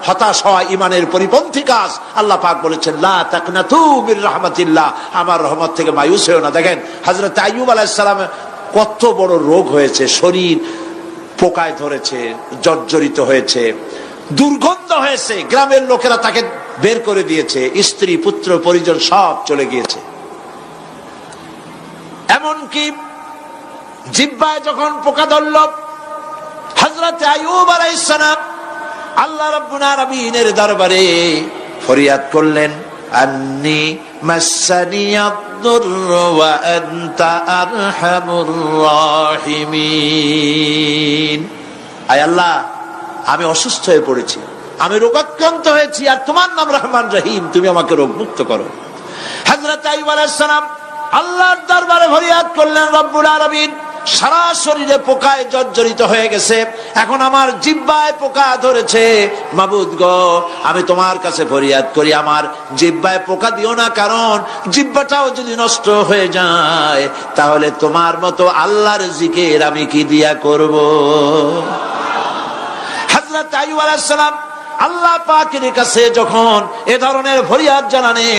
হতাশ হওয়া ইমানের পরিপন্থী কাজ। আল্লাহ পাক বলেছেন লা তাকনাতু মির রাহমাতিল্লাহ, আমার রহমত থেকে মায়ুস হও না। দেখেন হযরত আইয়ুব আলাইহিস সালাম কত বড় রোগ হয়েছে, শরীর পোকায় ধরেছে, জর্জরিত হয়েছে, দুর্গন্ধ হয়েছে, গ্রামের লোকেরা তাকে বের করে দিয়েছে, স্ত্রী পুত্র পরিজন সব চলে গিয়েছে। এমনকি জিহ্বায় যখন পোকা ধরল, হযরত আইয়ুব আলাইহিস সালাম আল্লাহ রাব্বুল আলামিনের দরবারে ফরিয়াদ করলেন, আন্নী মাসসানিয়াদ-দুররু ওয়া আনতা আরহামুর রাহিমিন। আয় আল্লাহ, আমি অসুস্থ হয়ে পড়েছি, আমি রোগাক্রান্ত হয়েছি, আর তোমার নাম রহমান রহিম, তুমি আমাকে রোগমুক্ত করো। হযরত আইয়ুব আলাইহিস সালাম আল্লাহর দরবারে ফরিয়াদ করলেন, রব্বুল আলামিন সারা শরীরে পোকায় জর্জরিত হয়ে গেছে, এখন আমার জিহ্বায় পোকা ধরেছে, মাবুদ গো আমি তোমার কাছে ফরিয়াদ করি আমার জিহ্বায় পোকা দিও না, কারণ জিহ্বাটাও যদি নষ্ট হয়ে যায় তাহলে তোমার মতো আল্লাহর জিকির আমি কি দিয়া করব। হযরত আইয়ুব আলাইহিস সালাম আল্লাহ পাকের কাছে যখন এ ধরনের ফরিয়াদ জানানে